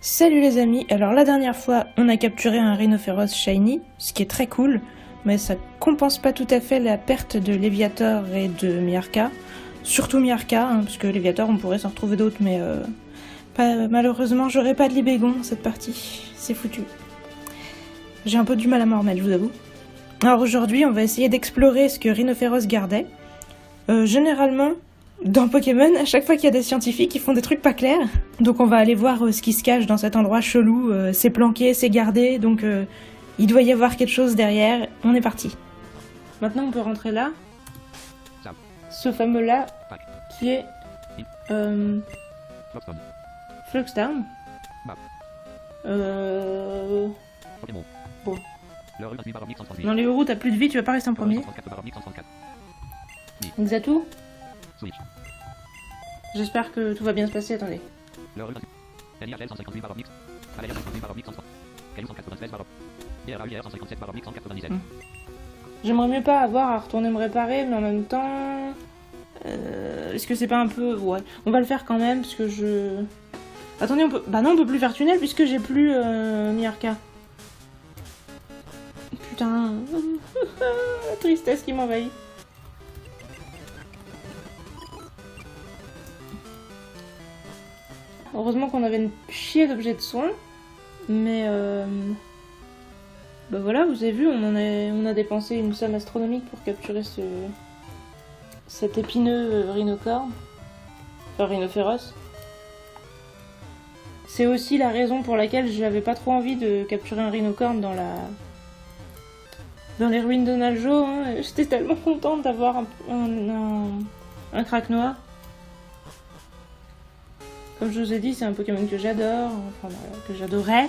Salut les amis, alors la dernière fois on a capturé un rhinophéros shiny, ce qui est très cool, mais ça compense pas tout à fait la perte de Léviator et de Miarca. Surtout Miarca, parce que Léviator on pourrait s'en retrouver d'autres, mais malheureusement j'aurai pas de Libégon cette partie, c'est foutu. J'ai un peu du mal à m'en remettre, je vous avoue. Alors aujourd'hui on va essayer d'explorer ce que Rhinophéros gardait. Généralement, dans Pokémon, à chaque fois qu'il y a des scientifiques, ils font des trucs pas clairs. Donc on va aller voir ce qui se cache dans cet endroit chelou. C'est planqué, c'est gardé, donc il doit y avoir quelque chose derrière. On est parti. Maintenant on peut rentrer là. Ce fameux là, qui est... Fluxdown. Bon. Dans les euros, t'as plus de vie, tu vas pas rester en premier. Xatu. J'espère que tout va bien se passer, attendez. J'aimerais mieux pas avoir à retourner me réparer, mais en même temps... Est-ce que c'est pas un peu... Ouais, on va le faire quand même, parce que je... Attendez, on peut... Bah non, on peut plus faire tunnel, puisque j'ai plus Miarca. Putain... La tristesse qui m'envahit. Heureusement qu'on avait une chier d'objets de soins, mais bah voilà, vous avez vu, on a dépensé une somme astronomique pour capturer cet épineux rhinocorne, enfin rhinophéros. C'est aussi la raison pour laquelle j'avais pas trop envie de capturer un rhinocorne dans les ruines de Naljo. Hein. J'étais tellement contente d'avoir un crack noir. Comme je vous ai dit, c'est un Pokémon que j'adore, enfin que j'adorais.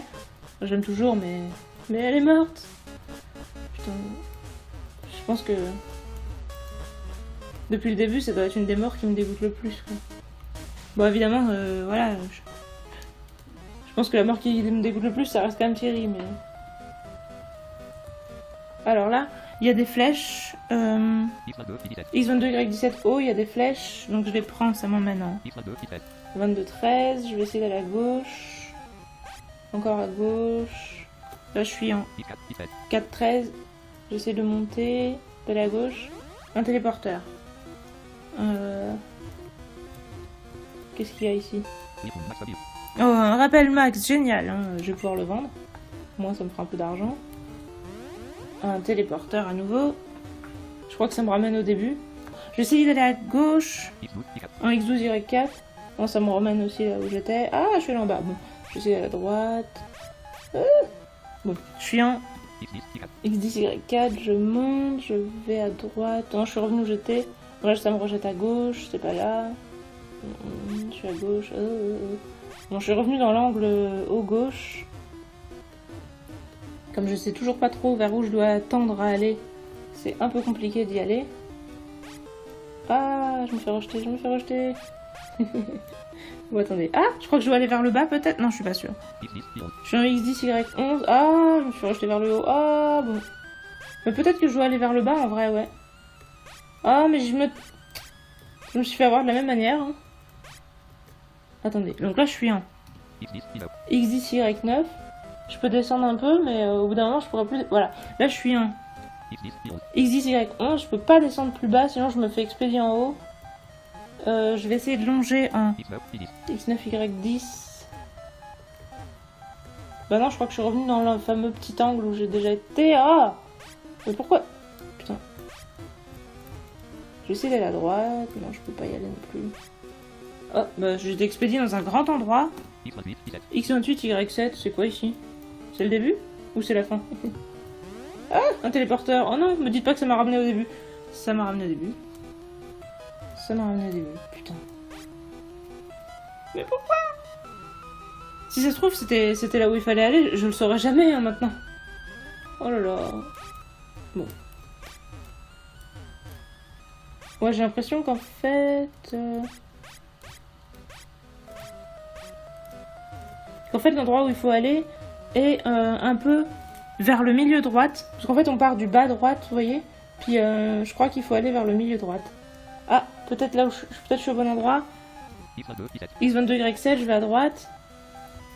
J'aime toujours, mais elle est morte. Putain, je pense que depuis le début, ça doit être une des morts qui me dégoûte le plus. Quoi. Bon, évidemment, voilà. Je pense que la mort qui me dégoûte le plus, ça reste quand même Thierry, mais... Alors là, il y a des flèches. X22, Y17O, il y a des flèches, donc je les prends, ça m'emmène en... 22-13, je vais essayer d'aller à gauche. Encore à gauche. Là, je suis en 4-13. J'essaie de monter, d'aller à gauche. Un téléporteur. Qu'est-ce qu'il y a ici? Oh, un rappel max, génial. Hein. Je vais pouvoir le vendre. Moi, ça me fera un peu d'argent. Un téléporteur à nouveau. Je crois que ça me ramène au début. Je vais essayer d'aller à gauche. Un X12, Y4. Bon, ça me ramène aussi là où j'étais. Ah, je suis là en bas. Bon, je suis à la droite. Bon, je suis en X10, Y4. Je monte, je vais à droite. Non, je suis revenu où j'étais. Là, ça me rejette à gauche. C'est pas là. Je suis à gauche. Bon, je suis revenu dans l'angle haut gauche. Comme je sais toujours pas trop vers où je dois tendre à aller, c'est un peu compliqué d'y aller. Ah, je me fais rejeter. Bon, attendez. Ah, je crois que je dois aller vers le bas, peut-être. Non, je suis pas sûre. Je suis en X10, Y11. Ah, je me suis rejeté vers le haut. Ah, bon. Mais peut-être que je dois aller vers le bas, en vrai, ouais. Ah, mais je me suis fait avoir de la même manière. Hein. Attendez. Donc là, je suis en X10, Y9. Je peux descendre un peu, mais au bout d'un moment, je pourrais plus... Voilà. Là, je suis en X10, Y11. Je peux pas descendre plus bas, sinon je me fais expédier en haut. Je vais essayer de longer en X9, Y10. Bah non, je crois que je suis revenue dans le fameux petit angle où j'ai déjà été. Ah! Mais pourquoi? Putain. Je vais essayer d'aller à droite. Non, je peux pas y aller non plus. Oh, bah j'ai été expédié dans un grand endroit. X28, Y7, c'est quoi ici? C'est le début? Ou c'est la fin? Ah! Un téléporteur! Oh non, me dites pas que ça m'a ramené au début. Ça m'a ramené au début. Putain. Mais pourquoi? Si ça se trouve, c'était là où il fallait aller, je le saurais jamais hein, maintenant. Oh là là. Bon. Ouais, j'ai l'impression qu'en fait... l'endroit où il faut aller est un peu vers le milieu droite. Parce qu'en fait, on part du bas droite, vous voyez. Puis je crois qu'il faut aller vers le milieu droite. Ah, peut-être là où je suis au bon endroit. X22, Y7, je vais à droite.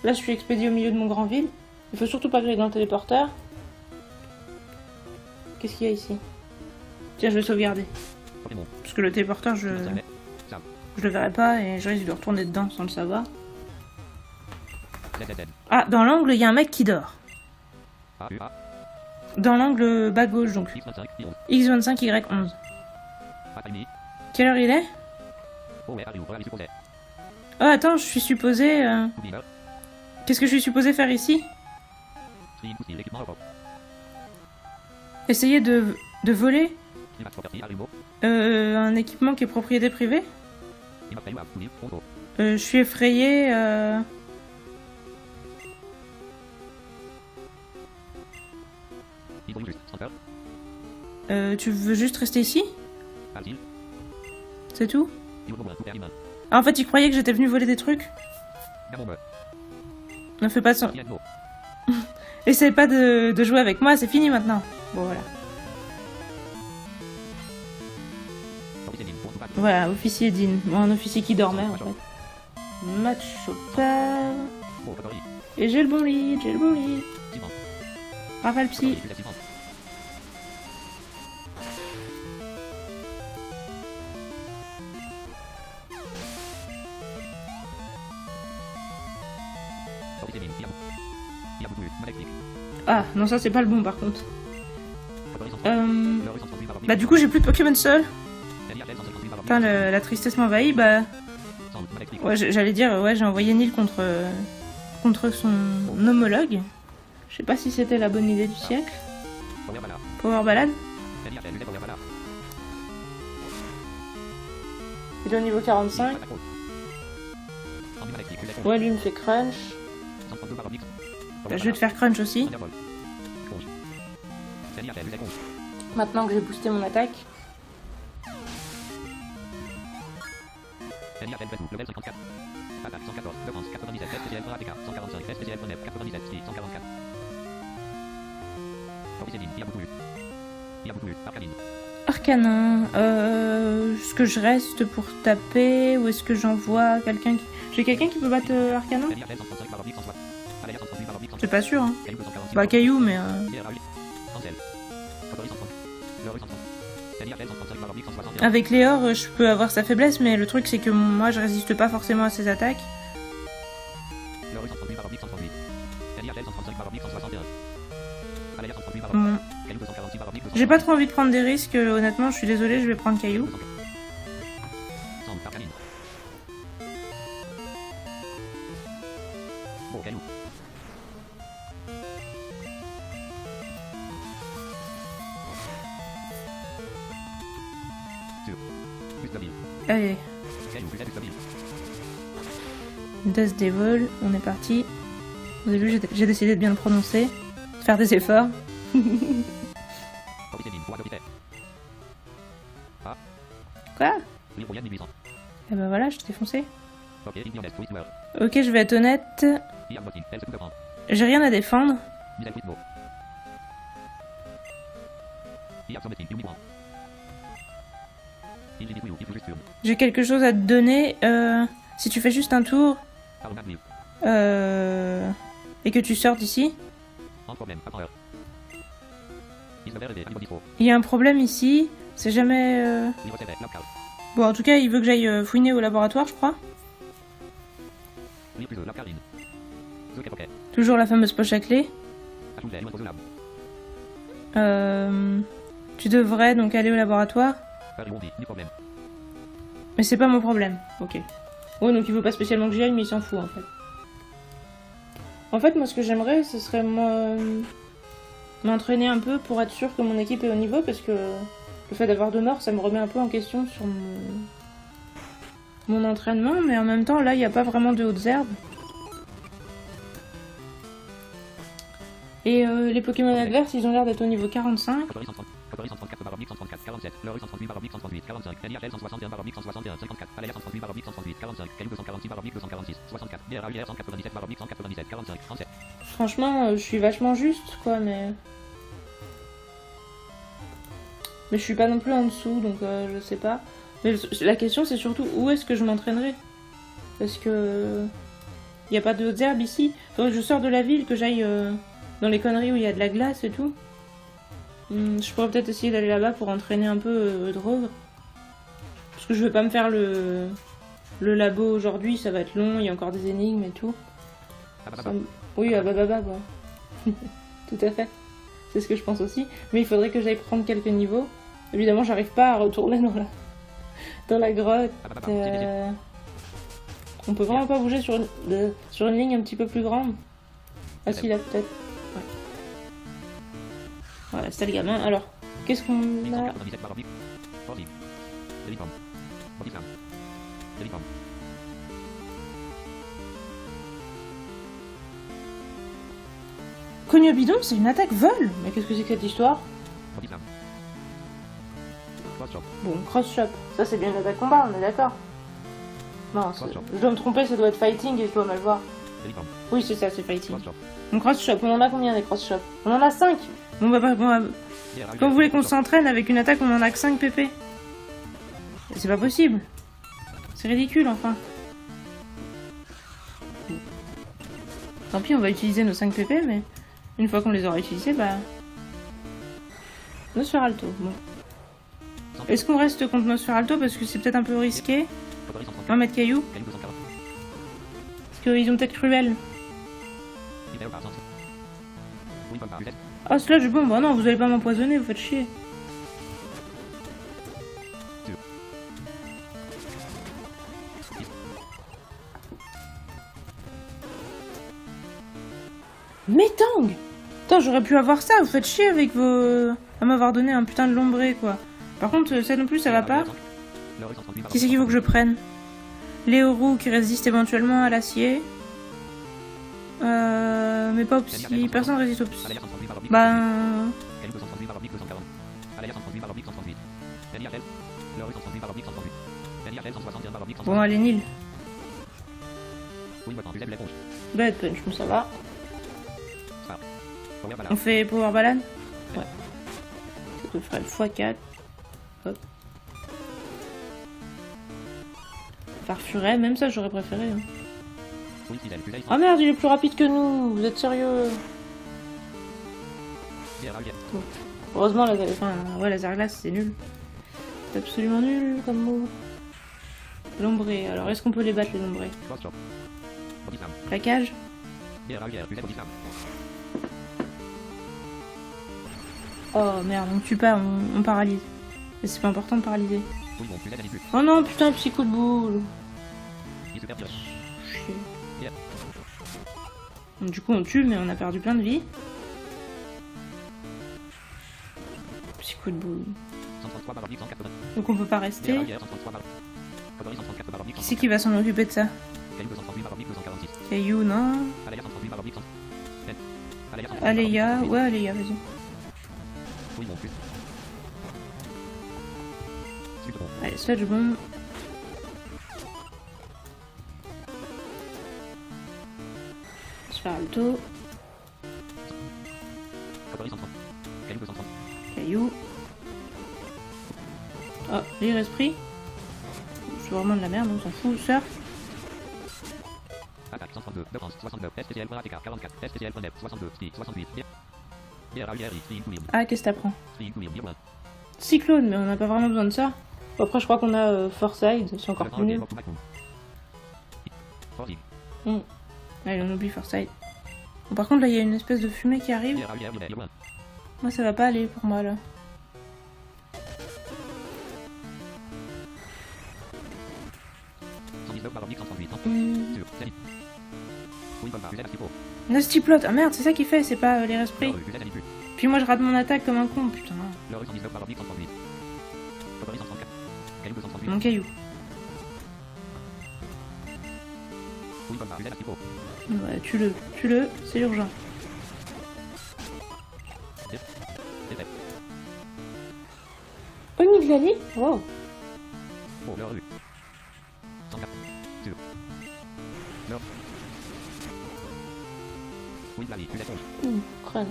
Là, je suis expédié au milieu de mon grand vide. Il faut surtout pas que j'aille dans le téléporteur. Qu'est-ce qu'il y a ici? Tiens, je vais sauvegarder. Parce que le téléporteur, je le verrai pas et je risque de retourner dedans sans le savoir. Ah, dans l'angle, il y a un mec qui dort. Dans l'angle bas gauche, donc. X25, Y11. Quelle heure il est? Oh, attends, je suis supposé... Qu'est-ce que je suis supposé faire ici? Essayer de voler un équipement qui est propriété privée? Je suis effrayé... tu veux juste rester ici? C'est tout? Ah, en fait, il croyait que j'étais venu voler des trucs? Ne fais pas son... Essaye pas de jouer avec moi, c'est fini maintenant. Bon, voilà. Voilà, officier Dean. Bon, un officier qui dormait, en fait. Match chopin. Et j'ai le bon lead, j'ai le bon lead. Rafale psy. Ah, non, ça c'est pas le bon par contre. Bah du coup j'ai plus de Pokémon seul. Enfin, la tristesse m'envahit, bah... Ouais, j'allais dire, ouais, j'ai envoyé Neil contre son homologue. Je sais pas si c'était la bonne idée du siècle. Power Ballade. Il est au niveau 45. Ouais, lui me fait crunch. Bah, je vais te faire crunch aussi. Maintenant que j'ai boosté mon attaque. Arcanin. Est-ce que je reste pour taper ou est-ce que j'envoie quelqu'un qui... J'ai quelqu'un qui peut battre Arcanin? C'est pas sûr, hein. Bah, Caillou, mais... Avec Léor, je peux avoir sa faiblesse, mais le truc, c'est que moi, je résiste pas forcément à ses attaques. Bon. J'ai pas trop envie de prendre des risques, honnêtement, je suis désolée, je vais prendre Caillou. Allez. Death Devil, on est parti. Vous avez vu, j'ai décidé de bien le prononcer, de faire des efforts. Quoi? Eh ben voilà, je t'ai foncé. Ok, je vais être honnête. J'ai rien à défendre. J'ai quelque chose à te donner. Si tu fais juste un tour. Et que tu sors d'ici. Il y a un problème ici. C'est jamais... Bon, en tout cas, il veut que j'aille fouiner au laboratoire, je crois. Toujours la fameuse poche à clé. Tu devrais donc aller au laboratoire. Mais c'est pas mon problème. Ok. Ouais, donc il veut pas spécialement que j'y aille, mais il s'en fout en fait. En fait, moi, ce que j'aimerais, ce serait m'entraîner un peu pour être sûr que mon équipe est au niveau, parce que le fait d'avoir 2 morts, ça me remet un peu en question sur mon entraînement, mais en même temps, là, il n'y a pas vraiment de hautes herbes. Et les Pokémon adverses, ils ont l'air d'être au niveau 45. Franchement, je suis vachement juste, quoi, mais je suis pas non plus en dessous, donc je sais pas. Mais la question, c'est surtout où est-ce que je m'entraînerai. Parce que Il n'y a pas d'autres herbes ici. Faudrait que je sors de la ville, que j'aille dans les conneries où il y a de la glace et tout. Je pourrais peut-être essayer d'aller là-bas pour entraîner un peu Drogre. Parce que je veux pas me faire le labo aujourd'hui, ça va être long, il y a encore des énigmes et tout. Oui, ah bah. Tout à fait. C'est ce que je pense aussi. Mais il faudrait que j'aille prendre quelques niveaux. Évidemment, j'arrive pas à retourner dans la grotte. On peut vraiment pas bouger sur une ligne un petit peu plus grande. Ah si, là peut-être. Ouais. Voilà, c'était le gamin. Alors, qu'est-ce qu'on a? Cogne bidon, c'est une attaque vol. Mais qu'est-ce que c'est que cette histoire? Bon, cross chop. Ça c'est bien une attaque combat, on est d'accord. Non, je dois me tromper, ça doit être fighting et je dois mal voir. Oui, c'est ça, c'est fighting. Donc cross chop, on en a combien des cross chop? On en a 5. Bon, quand vous voulez qu'on s'entraîne avec une attaque, on en a que 5 pp. C'est pas possible. C'est ridicule, enfin. Tant pis, on va utiliser nos 5 pp, mais une fois qu'on les aura utilisés, bah... Nosferalto, bon. Est-ce qu'on reste contre Nosferalto parce que c'est peut-être un peu risqué? On va mettre Caillou. Parce qu'ils ont peut-être Cruel. Ah, sludge bombe, bah non, vous allez pas m'empoisonner, vous faites chier. Métang! Putain, j'aurais pu avoir ça, vous faites chier avec vos... à m'avoir donné un putain de lombré, quoi. Par contre, ça non plus, ça va pas. Qui c'est qu'il faut que je prenne? Léoru qui résiste éventuellement à l'acier. Mais pas au psy. Personne résiste au psy. Ben... Bon, allez, Nil. Bad punch, mais ça va. On fait power balade? Ouais. Ça te ferait le x4. Hop. Par furet, même ça j'aurais préféré. Hein. Ah merde, il est plus rapide que nous, vous êtes sérieux? Bon. Heureusement, la Zarglass c'est nul. C'est absolument nul comme mot. Lombré, alors est-ce qu'on peut les battre les lombrés? Plaquage? Oh merde, on tue pas, on paralyse. Mais c'est pas important de paralyser. Oh non, putain, petit coup de boule. Donc, du coup, on tue, mais on a perdu plein de vie. Petit coup de boule. Donc on peut pas rester. Qui c'est qui va s'en occuper de ça? Caillou, non. Aleya, ouais, Aleya, vas-y. Allez, sludge bomb. Nosferalto. Caillou. Oh, lire esprit. C'est vraiment de la merde, on s'en fout. Surf. Ah, qu'est-ce que t'apprends? Cyclone, mais on n'a pas vraiment besoin de ça. Bon, après, je crois qu'on a Foresight, c'est encore plus nul. Allez, on oublie Foresight. Bon, par contre, là, il y a une espèce de fumée qui arrive. Moi, ça va pas aller pour moi, là. Nasty plot, ah merde, c'est ça qu'il fait, c'est pas l'air esprit. Puis moi je rate mon attaque comme un con, putain. Mon caillou. Ouais, tue-le, c'est urgent. Oniglali? Wow. Crunch.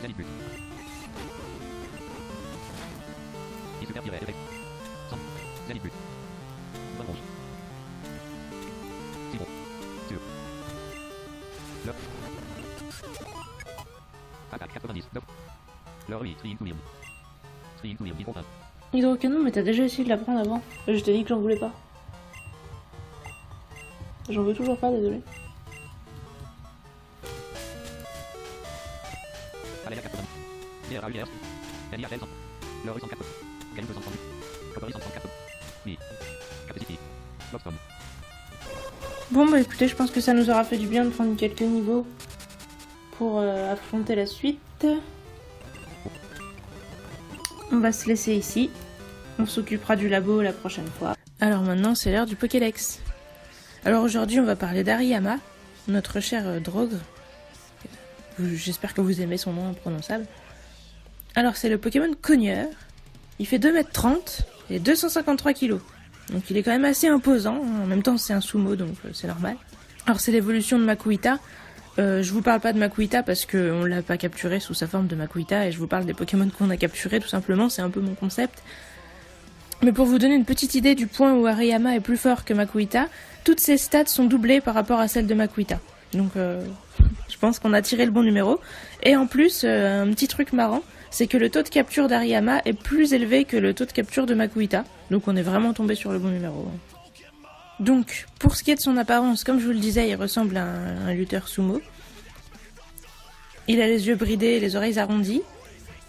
Zenitbus. Et super-effect. Zenitbus. Bonne rouge. Citron. Sur. Lock. Attaque 90. Lock. Le oui, Trying to Mirn. Trying to Mirn, il comprend. Hydrocanon, mais t'as déjà essayé de la prendre avant. Je t'ai dit que j'en voulais pas. J'en veux toujours pas, désolé. Allez, 80. DRA UR. NIA 100. Le rue 104. Gagne 238. Coterie 134. Oui. Capacity. Boxcom. Bon bah écoutez, je pense que ça nous aura fait du bien de prendre quelques niveaux pour affronter la suite. On va se laisser ici. On s'occupera du labo la prochaine fois. Alors maintenant, c'est l'heure du Pokédex. Alors aujourd'hui, on va parler d'Hariyama, notre cher Drogre. J'espère que vous aimez son nom imprononçable. Alors c'est le Pokémon cogneur. Il fait 2m30 et 253 kg. Donc il est quand même assez imposant. En même temps, c'est un sumo, donc c'est normal. Alors c'est l'évolution de Makuhita. Je vous parle pas de Makuhita parce qu'on l'a pas capturé sous sa forme de Makuhita, et je vous parle des Pokémon qu'on a capturés tout simplement, c'est un peu mon concept. Mais pour vous donner une petite idée du point où Hariyama est plus fort que Makuhita, toutes ses stats sont doublées par rapport à celles de Makuhita. Donc je pense qu'on a tiré le bon numéro. Et en plus, un petit truc marrant, c'est que le taux de capture d'Hariyama est plus élevé que le taux de capture de Makuhita. Donc on est vraiment tombé sur le bon numéro. Donc, pour ce qui est de son apparence, comme je vous le disais, il ressemble à un lutteur sumo. Il a les yeux bridés et les oreilles arrondies.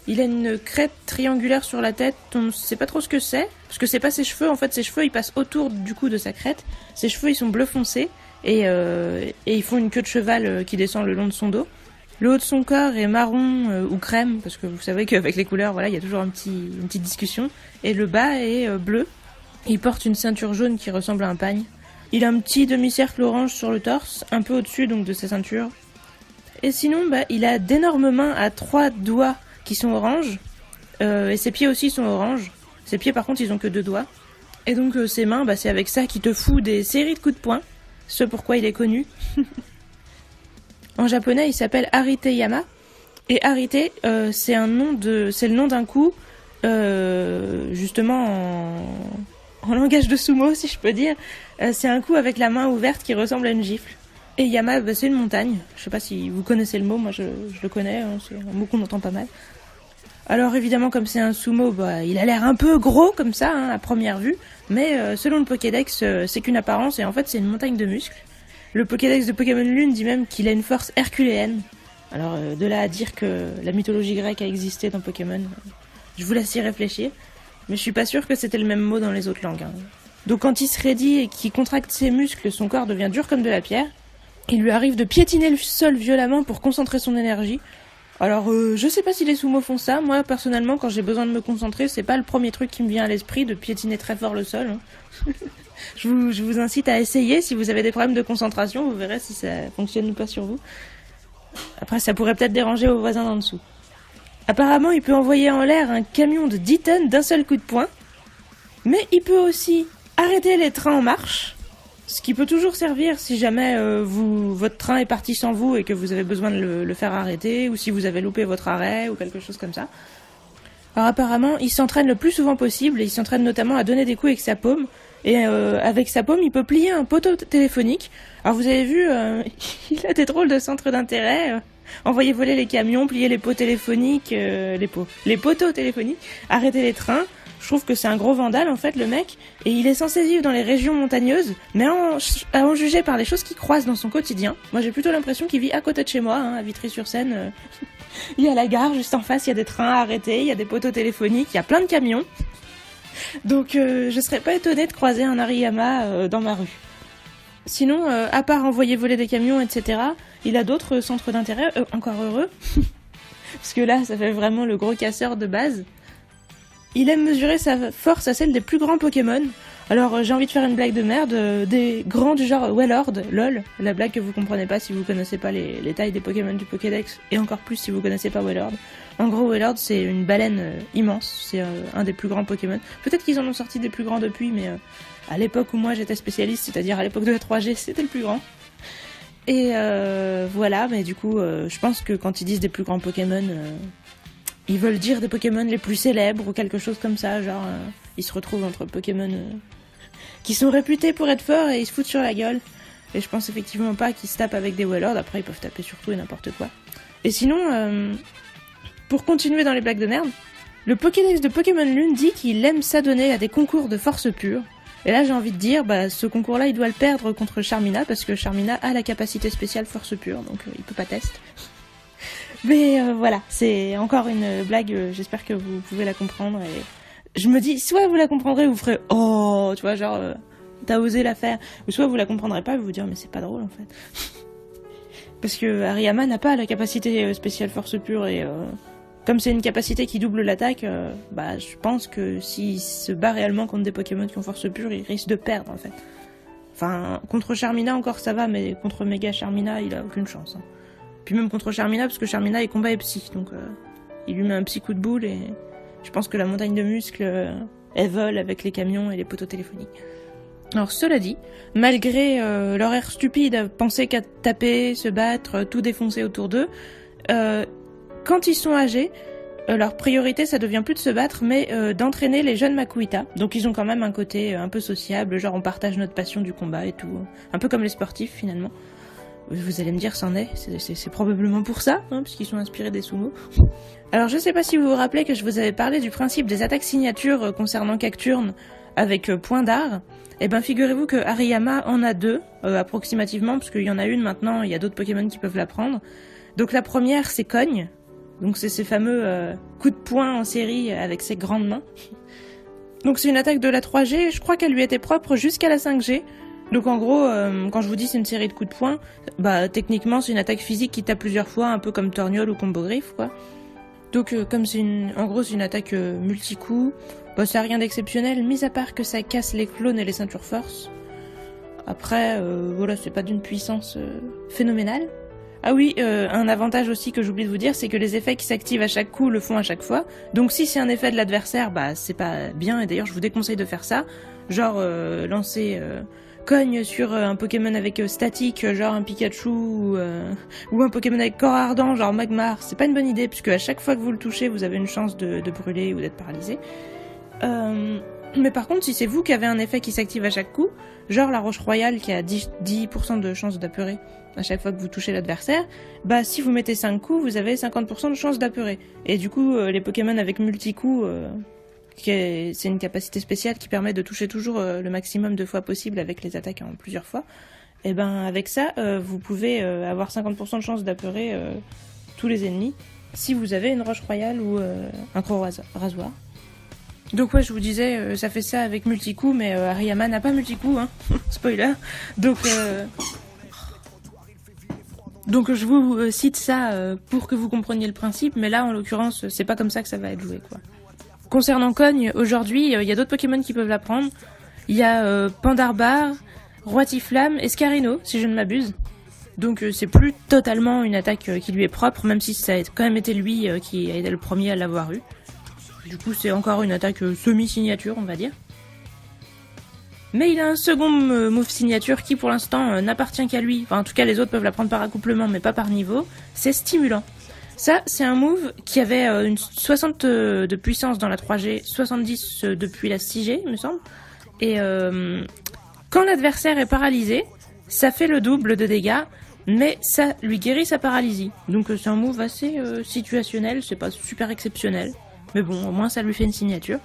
Il a une crête triangulaire sur la tête, on ne sait pas trop ce que c'est, parce que c'est pas ses cheveux, en fait ses cheveux ils passent autour du cou de sa crête. Ses cheveux ils sont bleu foncé, et ils font une queue de cheval qui descend le long de son dos. Le haut de son corps est marron ou crème, parce que vous savez qu'avec les couleurs, voilà, il y a toujours une petite discussion. Et le bas est bleu. Il porte une ceinture jaune qui ressemble à un pagne. Il a un petit demi-cercle orange sur le torse, un peu au-dessus donc de sa ceinture. Et sinon, il a d'énormes mains à 3 doigts qui sont oranges. Et ses pieds aussi sont oranges. Ses pieds par contre, ils ont que 2 doigts. Et donc ses mains, c'est avec ça qu'il te fout des séries de coups de poing. Ce pourquoi il est connu. En japonais, il s'appelle Hariteyama. Et Harite, c'est le nom d'un coup, justement en langage de sumo, si je peux dire. C'est un coup avec la main ouverte qui ressemble à une gifle. Et Yama, c'est une montagne. Je sais pas si vous connaissez le mot, moi je le connais, hein, c'est un mot qu'on entend pas mal. Alors évidemment, comme c'est un sumo, il a l'air un peu gros comme ça, hein, à première vue. Mais selon le Pokédex, c'est qu'une apparence et en fait c'est une montagne de muscles. Le Pokédex de Pokémon Lune dit même qu'il a une force herculéenne. Alors de là à dire que la mythologie grecque a existé dans Pokémon, je vous laisse y réfléchir. Mais je suis pas sûre que c'était le même mot dans les autres langues. Hein. Donc quand il se raidit et qu'il contracte ses muscles, son corps devient dur comme de la pierre. Il lui arrive de piétiner le sol violemment pour concentrer son énergie. Alors je sais pas si les sumo font ça. Moi personnellement, quand j'ai besoin de me concentrer, c'est pas le premier truc qui me vient à l'esprit de piétiner très fort le sol. Hein. je vous incite à essayer si vous avez des problèmes de concentration. Vous verrez si ça fonctionne ou pas sur vous. Après ça pourrait peut-être déranger vos voisins d'en dessous. Apparemment, il peut envoyer en l'air un camion de 10 tonnes d'un seul coup de poing. Mais il peut aussi arrêter les trains en marche. Ce qui peut toujours servir si jamais votre train est parti sans vous et que vous avez besoin de le faire arrêter, ou si vous avez loupé votre arrêt, ou quelque chose comme ça. Alors apparemment, il s'entraîne le plus souvent possible, et il s'entraîne notamment à donner des coups avec sa paume. Et avec sa paume, il peut plier un poteau téléphonique. Alors vous avez vu, il a des drôles de centres d'intérêt. Envoyer voler les camions, plier les pots téléphoniques, les poteaux téléphoniques, arrêter les trains. Je trouve que c'est un gros vandale en fait le mec, et il est censé vivre dans les régions montagneuses, mais à en juger par les choses qu'il croise dans son quotidien. Moi j'ai plutôt l'impression qu'il vit à côté de chez moi, hein, à Vitry-sur-Seine. Il y a la gare juste en face, il y a des trains à arrêter, il y a des poteaux téléphoniques, il y a plein de camions. Donc je serais pas étonnée de croiser un Hariyama dans ma rue. Sinon, à part envoyer voler des camions, etc., il a d'autres centres d'intérêt, encore heureux. Parce que là, ça fait vraiment le gros casseur de base. Il aime mesurer sa force à celle des plus grands Pokémon. Alors j'ai envie de faire une blague de merde, des grands du genre Wailord, lol, la blague que vous comprenez pas si vous connaissez pas les tailles des Pokémon du Pokédex, et encore plus si vous connaissez pas Wailord. En gros, Wailord c'est une baleine immense, c'est un des plus grands Pokémon. Peut-être qu'ils en ont sorti des plus grands depuis, mais à l'époque où moi j'étais spécialiste, c'est-à-dire à l'époque de la 3G, c'était le plus grand. Et voilà, mais du coup, je pense que quand ils disent des plus grands Pokémon, ils veulent dire des Pokémon les plus célèbres ou quelque chose comme ça, genre ils se retrouvent entre Pokémon qui sont réputés pour être forts et ils se foutent sur la gueule. Et je pense effectivement pas qu'ils se tapent avec des Wailord, après ils peuvent taper sur tout et n'importe quoi. Et sinon, pour continuer dans les blagues de merde, le Pokédex de Pokémon Lune dit qu'il aime s'adonner à des concours de force pure. Et là j'ai envie de dire, ce concours-là il doit le perdre contre Charmina, parce que Charmina a la capacité spéciale force pure, donc il peut pas tester. Mais voilà, c'est encore une blague, j'espère que vous pouvez la comprendre. Et je me dis, soit vous la comprendrez, vous ferez « Oh !» tu vois, genre, t'as osé la faire. Ou soit vous la comprendrez pas et vous vous direz « Mais c'est pas drôle en fait. » Parce que Hariyama n'a pas la capacité spéciale force pure et comme c'est une capacité qui double l'attaque, je pense que s'il se bat réellement contre des Pokémon qui ont force pure, il risque de perdre en fait. Enfin, contre Charmina encore ça va, mais contre Mega Charmina, il a aucune chance. Hein. Puis même contre Charmina, parce que Charmina est combat et psy, donc il lui met un petit coup de boule et je pense que la montagne de muscles, elle vole avec les camions et les poteaux téléphoniques. Alors cela dit, malgré leur air stupide à penser qu'à taper, se battre, tout défoncer autour d'eux, quand ils sont âgés, leur priorité ça devient plus de se battre, mais d'entraîner les jeunes Makuhita. Donc ils ont quand même un côté un peu sociable, genre on partage notre passion du combat et tout, un peu comme les sportifs finalement. Vous allez me dire, c'en est, c'est probablement pour ça, hein, puisqu'ils sont inspirés des sumo. Alors je sais pas si vous vous rappelez que je vous avais parlé du principe des attaques signatures concernant Cacturne avec point d'art. Eh ben figurez-vous que Hariyama en a deux, approximativement, parce qu'il y en a une maintenant, il y a d'autres Pokémon qui peuvent la prendre. Donc la première c'est Cogne, donc c'est ces fameux coups de poing en série avec ses grandes mains. Donc c'est une attaque de la 3G, je crois qu'elle lui était propre jusqu'à la 5G. Donc en gros, quand je vous dis c'est une série de coups de poing, techniquement c'est une attaque physique qui tape plusieurs fois, un peu comme Torgnole ou Combo Griffe, quoi. Donc comme c'est une attaque multi-coup, c'est rien d'exceptionnel, mis à part que ça casse les clones et les ceintures force. Après, voilà, c'est pas d'une puissance phénoménale. Ah oui, un avantage aussi que j'oublie de vous dire, c'est que les effets qui s'activent à chaque coup le font à chaque fois. Donc si c'est un effet de l'adversaire, c'est pas bien, et d'ailleurs je vous déconseille de faire ça. Genre lancer Cogne sur un Pokémon avec statique, genre un Pikachu, ou un Pokémon avec corps ardent, genre Magmar. C'est pas une bonne idée, puisque à chaque fois que vous le touchez, vous avez une chance de brûler ou d'être paralysé. Mais par contre, si c'est vous qui avez un effet qui s'active à chaque coup, genre la roche royale qui a 10% de chance d'apeurer à chaque fois que vous touchez l'adversaire, si vous mettez 5 coups, vous avez 50% de chance d'apeurer. Et du coup, les Pokémon avec multi-coups, c'est une capacité spéciale qui permet de toucher toujours le maximum de fois possible avec les attaques en plusieurs fois. Et avec ça, vous pouvez avoir 50% de chance d'apeurer tous les ennemis si vous avez une roche royale ou un gros rasoir. Donc ouais, je vous disais, ça fait ça avec multi-coup, mais Hariyama n'a pas multi-coup, hein. Spoiler. Donc je vous cite ça pour que vous compreniez le principe, mais là en l'occurrence, c'est pas comme ça que ça va être joué, quoi. Concernant Cogne, aujourd'hui, il y a d'autres Pokémon qui peuvent la prendre. Il y a Pandarbar, Roitiflamme et Scarino, si je ne m'abuse. Donc c'est plus totalement une attaque qui lui est propre, même si ça a quand même été lui qui a été le premier à l'avoir eu. Du coup, c'est encore une attaque semi-signature, on va dire. Mais il a un second move signature qui, pour l'instant, n'appartient qu'à lui. Enfin, en tout cas, les autres peuvent la prendre par accouplement, mais pas par niveau. C'est Stimulant. Ça, c'est un move qui avait une 60 de puissance dans la 3G, 70 depuis la 6G, il me semble. Et quand l'adversaire est paralysé, ça fait le double de dégâts, mais ça lui guérit sa paralysie. Donc c'est un move assez situationnel, c'est pas super exceptionnel. Mais bon, au moins ça lui fait une signature.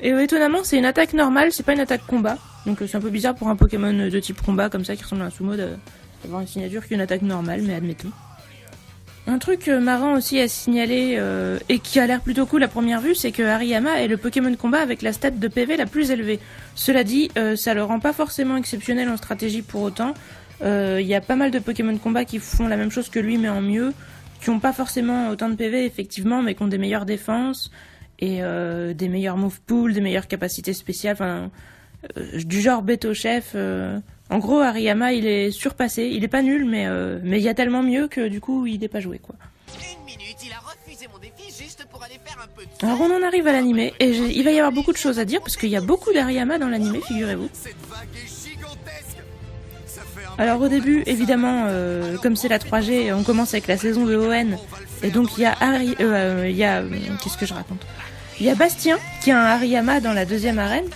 Et étonnamment, c'est une attaque normale, c'est pas une attaque combat. Donc c'est un peu bizarre pour un Pokémon de type combat, comme ça, qui ressemble à un sumo, d'avoir une signature qui est une attaque normale, mais admettons. Un truc marrant aussi à signaler, et qui a l'air plutôt cool à première vue, c'est que Hariyama est le Pokémon de combat avec la stat de PV la plus élevée. Cela dit, ça le rend pas forcément exceptionnel en stratégie pour autant. Y a pas mal de Pokémon de combat qui font la même chose que lui, mais en mieux, qui ont pas forcément autant de PV effectivement, mais qui ont des meilleures défenses, et des meilleurs move pool, des meilleures capacités spéciales, enfin du genre Beto Chef. En gros, Hariyama, il est surpassé. Il est pas nul, mais il y a tellement mieux que du coup, il n'est pas joué, quoi. Une minute, il a refusé mon défi juste pour aller faire un peu de... Alors, on en arrive à l'animé, et il va y avoir beaucoup de choses à dire, parce qu'il y a beaucoup d'Hariyama dans l'animé, figurez-vous. Cette vague est gigantesque. Ça fait un Alors au début, évidemment, comme c'est la 3G, on commence avec la saison de ON, et donc il y a qu'est-ce que je raconte ? Il y a Bastien qui a un Hariyama dans la deuxième arène.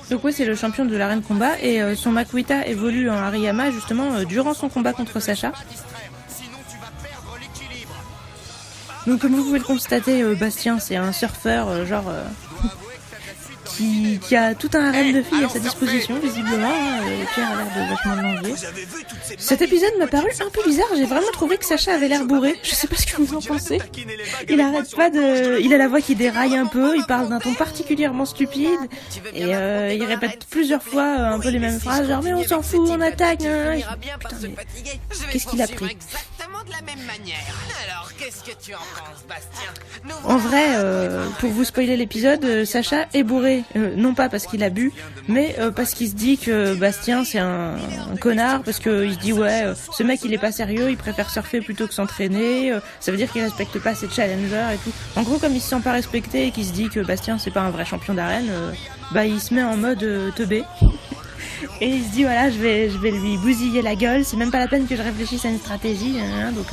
Donc ouais, c'est le champion de l'arène combat, et son Makuita évolue en Hariyama justement durant son combat contre Sacha. Donc comme vous pouvez le constater, Bastien c'est un surfeur qui a tout un harem de filles à sa disposition, visiblement. Pierre a l'air de vachement l'envier. Cet épisode m'a paru un peu bizarre. J'ai vraiment trouvé que Sacha avait l'air bourré. Je sais pas ce que vous en pensez. Il arrête pas de... Il a la voix qui déraille un peu. Il parle d'un ton particulièrement stupide. Et il répète plusieurs fois un peu les mêmes phrases. Genre, mais on s'en fout, on attaque. Hein. Putain, mais... Qu'est-ce qu'il a pris ? De la même manière. Alors, qu'est-ce que tu en penses, Bastien? En vrai, pour vous spoiler l'épisode, Sacha est bourré. Non pas parce qu'il a bu, mais parce qu'il se dit que Bastien c'est un connard, parce qu'il se dit ouais, ce mec il est pas sérieux, il préfère surfer plutôt que s'entraîner, ça veut dire qu'il respecte pas ses challengers et tout. En gros, comme il se sent pas respecté et qu'il se dit que Bastien c'est pas un vrai champion d'arène, bah il se met en mode teubé. Et il se dit voilà, je vais lui bousiller la gueule, c'est même pas la peine que je réfléchisse à une stratégie, hein, donc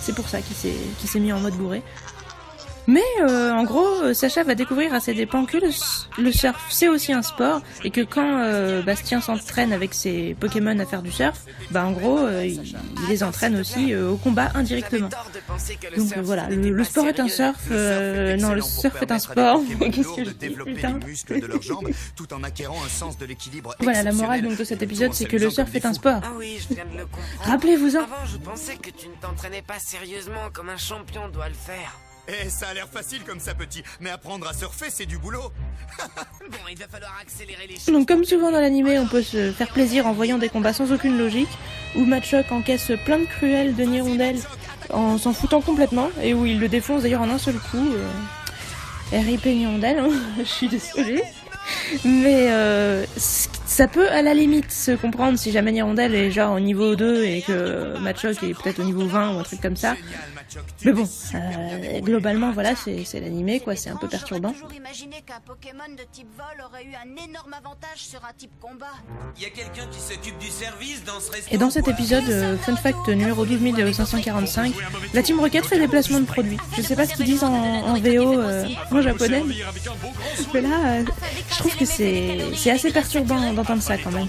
c'est pour ça qu'il s'est mis en mode bourré. Mais en gros, Sacha va découvrir à ses dépens que le surf c'est aussi un sport, et que quand Bastien s'entraîne avec ses Pokémon à faire du surf, bah en gros il les entraîne aussi au combat indirectement. Donc voilà, le sport est un surf, non le surf est un sport. Qu'est-ce que je dis, putain. Voilà, la morale donc de cet épisode c'est que le surf est un sport. Ah oui, je viens de le comprendre. Rappelez-vous-en. Avant, je pensais que tu ne t'entraînais pas sérieusement comme un champion doit le faire. Eh, ça a l'air facile comme ça, petit. Mais apprendre à surfer, c'est du boulot. Bon, il va falloir accélérer les choses. Donc comme souvent dans l'animé, on peut se faire plaisir en voyant des combats sans aucune logique, où Machoc encaisse plein de cruels de Nirondelle en s'en foutant complètement, et où il le défonce d'ailleurs en un seul coup. RIP Nirondelle, hein, je suis désolée. Mais ça peut à la limite se comprendre si jamais Nirondelle est genre au niveau 2 et que Machoc est peut-être au niveau 20 ou un truc comme ça. Mais bon, globalement voilà, c'est l'animé quoi, c'est un peu perturbant. J'ai toujours imaginé qu'un Pokémon de type vol aurait eu un énorme avantage sur un type combat. Y a quelqu'un qui s'occupe du service dans ce restaurant? Et dans cet épisode, fun fact numéro 12545, la Team Rocket fait des placements de produits. Je sais pas ce qu'ils disent en VO en japonais, mais là, je trouve que c'est assez perturbant d'entendre ça quand même.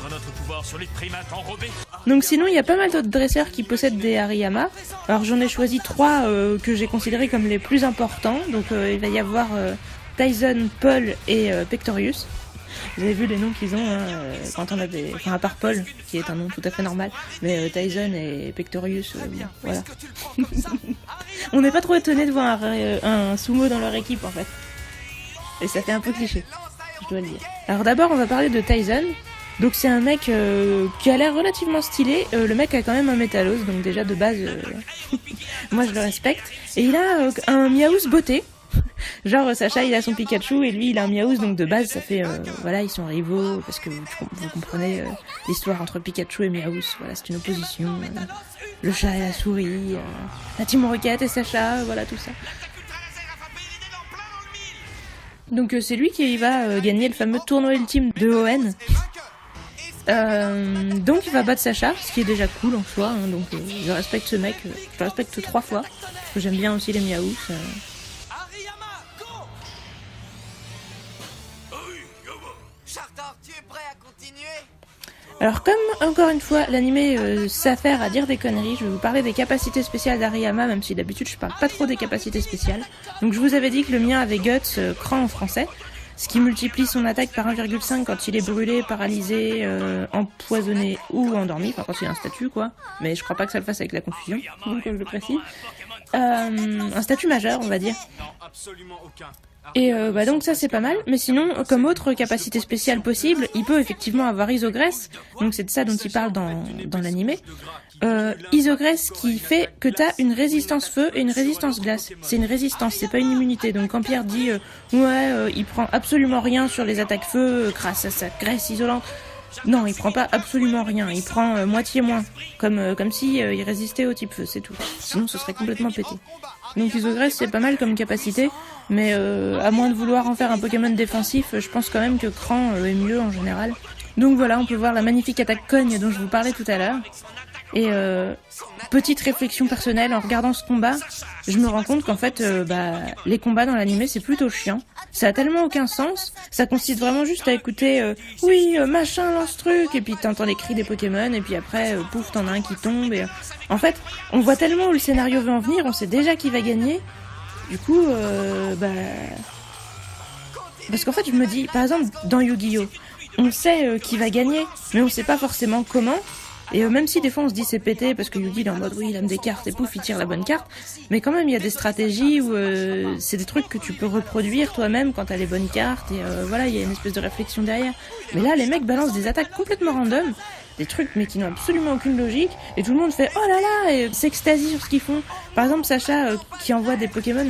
Donc sinon, il y a pas mal d'autres dresseurs qui possèdent des Hariyama. Alors j'en ai choisi 3 que j'ai considérés comme les plus importants. Donc il va y avoir Tyson, Paul et Pectorius. Vous avez vu les noms qu'ils ont quand on a des... Enfin, à part Paul, qui est un nom tout à fait normal. Mais Tyson et Pectorius, voilà. On n'est pas trop étonné de voir un sumo dans leur équipe, en fait. Et ça fait un peu cliché, je dois le dire. Alors d'abord, on va parler de Tyson. Donc c'est un mec qui a l'air relativement stylé. Le mec a quand même un métallos, donc déjà de base, moi je le respecte. Et il a un Miaous beauté. Genre Sacha il a son Pikachu et lui il a un Miaous, donc de base ça fait voilà, ils sont rivaux parce que vous comprenez l'histoire entre Pikachu et Miaous. Voilà, c'est une opposition. Le chat et la souris, la Team Rocket et Sacha, voilà tout ça. Donc c'est lui qui va gagner le fameux tournoi ultime de ON. Donc il va battre Sacha, ce qui est déjà cool en soi, hein, donc je respecte ce mec, je le respecte 3 fois, parce que j'aime bien aussi les Miaous. Chartor, tu es prêt à continuer? Alors comme, encore une fois, l'animé s'affaire à dire des conneries, je vais vous parler des capacités spéciales d'Hariyama, même si d'habitude je parle pas trop des capacités spéciales. Donc je vous avais dit que le mien avait Guts, cran en français, ce qui multiplie son attaque par 1,5 quand il est brûlé, paralysé, empoisonné ou endormi, enfin quand il a un statut quoi, mais je crois pas que ça le fasse avec la confusion, donc je le précise. Un statut majeur on va dire. Et bah donc ça c'est pas mal, mais sinon comme autre capacité spéciale possible, il peut effectivement avoir Isogresse, donc c'est de ça dont il parle dans l'animé. Isogresse qui fait que t'as une résistance feu et une résistance glace. C'est une résistance, c'est pas une immunité. Donc quand Pierre dit il prend absolument rien sur les attaques feu grâce à sa graisse isolante, Non, il prend pas absolument rien, il prend moitié moins, comme si il résistait au type feu, c'est tout. Sinon ce serait complètement pété. Donc Isogresse c'est pas mal comme capacité, mais à moins de vouloir en faire un Pokémon défensif, je pense quand même que Cran est mieux en général. Donc voilà, on peut voir la magnifique attaque cogne dont je vous parlais tout à l'heure. Et petite réflexion personnelle, en regardant ce combat, je me rends compte qu'en fait, les combats dans l'animé, c'est plutôt chiant. Ça a tellement aucun sens. Ça consiste vraiment juste à écouter oui, machin lance truc, et puis t'entends les cris des Pokémon, et puis après, pouf, t'en as un qui tombe. Et en fait, on voit tellement où le scénario veut en venir, on sait déjà qui va gagner. Du coup, parce qu'en fait, je me dis, par exemple, dans Yu-Gi-Oh, on sait qui va gagner, mais on sait pas forcément comment. Et même si des fois on se dit c'est pété parce que Yugi il est en mode oui il aime des cartes et pouf il tire la bonne carte, mais quand même il y a des stratégies où c'est des trucs que tu peux reproduire toi-même quand t'as les bonnes cartes et voilà il y a une espèce de réflexion derrière. Mais là les mecs balancent des attaques complètement random, des trucs mais qui n'ont absolument aucune logique et tout le monde fait oh là là et s'extasie sur ce qu'ils font. Par exemple Sacha qui envoie des Pokémon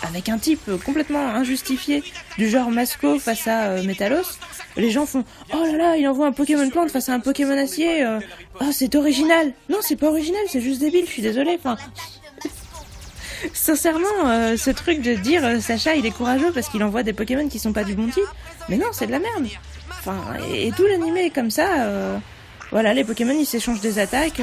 avec un type complètement injustifié du genre Masco face à Métalos. Les gens font oh là là il envoie un Pokémon plante face à un Pokémon acier, oh c'est original. Non c'est pas original, c'est juste débile, je suis désolée. Enfin, sincèrement ce truc de dire Sacha il est courageux parce qu'il envoie des Pokémon qui sont pas du bon type, mais non c'est de la merde. Enfin et tout l'animé est comme ça. Voilà, les Pokémon ils s'échangent des attaques.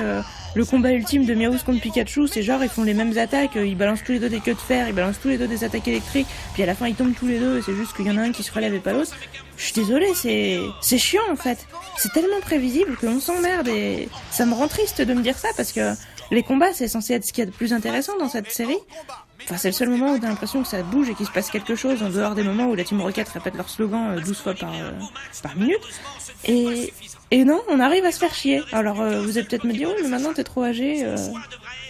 Le combat ultime de Meowth contre Pikachu, c'est genre ils font les mêmes attaques, ils balancent tous les deux des queues de fer, ils balancent tous les deux des attaques électriques, puis à la fin ils tombent tous les deux et c'est juste qu'il y en a un qui se relève et pas l'autre. Je suis désolée, c'est chiant en fait. C'est tellement prévisible qu'on s'emmerde et ça me rend triste de me dire ça parce que les combats c'est censé être ce qu'il y a de plus intéressant dans cette série. Enfin c'est le seul moment où t'as l'impression que ça bouge et qu'il se passe quelque chose en dehors des moments où la Team Rocket répète leur slogan 12 fois par minute. Et non, on arrive à se faire chier. Alors vous allez peut-être me dire, oui mais maintenant t'es trop âgé,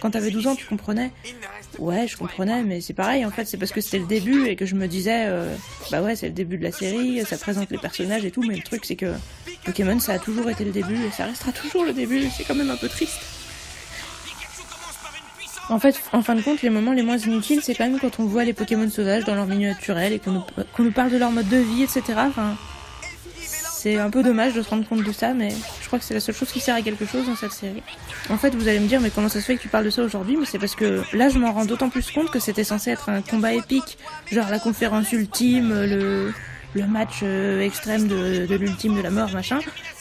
quand t'avais 12 ans tu comprenais. Ouais je comprenais mais c'est pareil en fait, c'est parce que c'était le début et que je me disais, bah ouais c'est le début de la série, ça présente les personnages et tout, mais le truc c'est que Pokémon ça a toujours été le début et ça restera toujours le début, c'est quand même un peu triste. En fait, en fin de compte, les moments les moins inutiles, c'est quand même quand on voit les Pokémon sauvages dans leur milieu naturel et qu'on nous parle de leur mode de vie, etc. Enfin, c'est un peu dommage de se rendre compte de ça, mais je crois que c'est la seule chose qui sert à quelque chose dans cette série. En fait, vous allez me dire, mais comment ça se fait que tu parles de ça aujourd'hui? Mais c'est parce que là, je m'en rends d'autant plus compte que c'était censé être un combat épique, genre la conférence ultime, le match extrême de l'ultime de la mort, machin.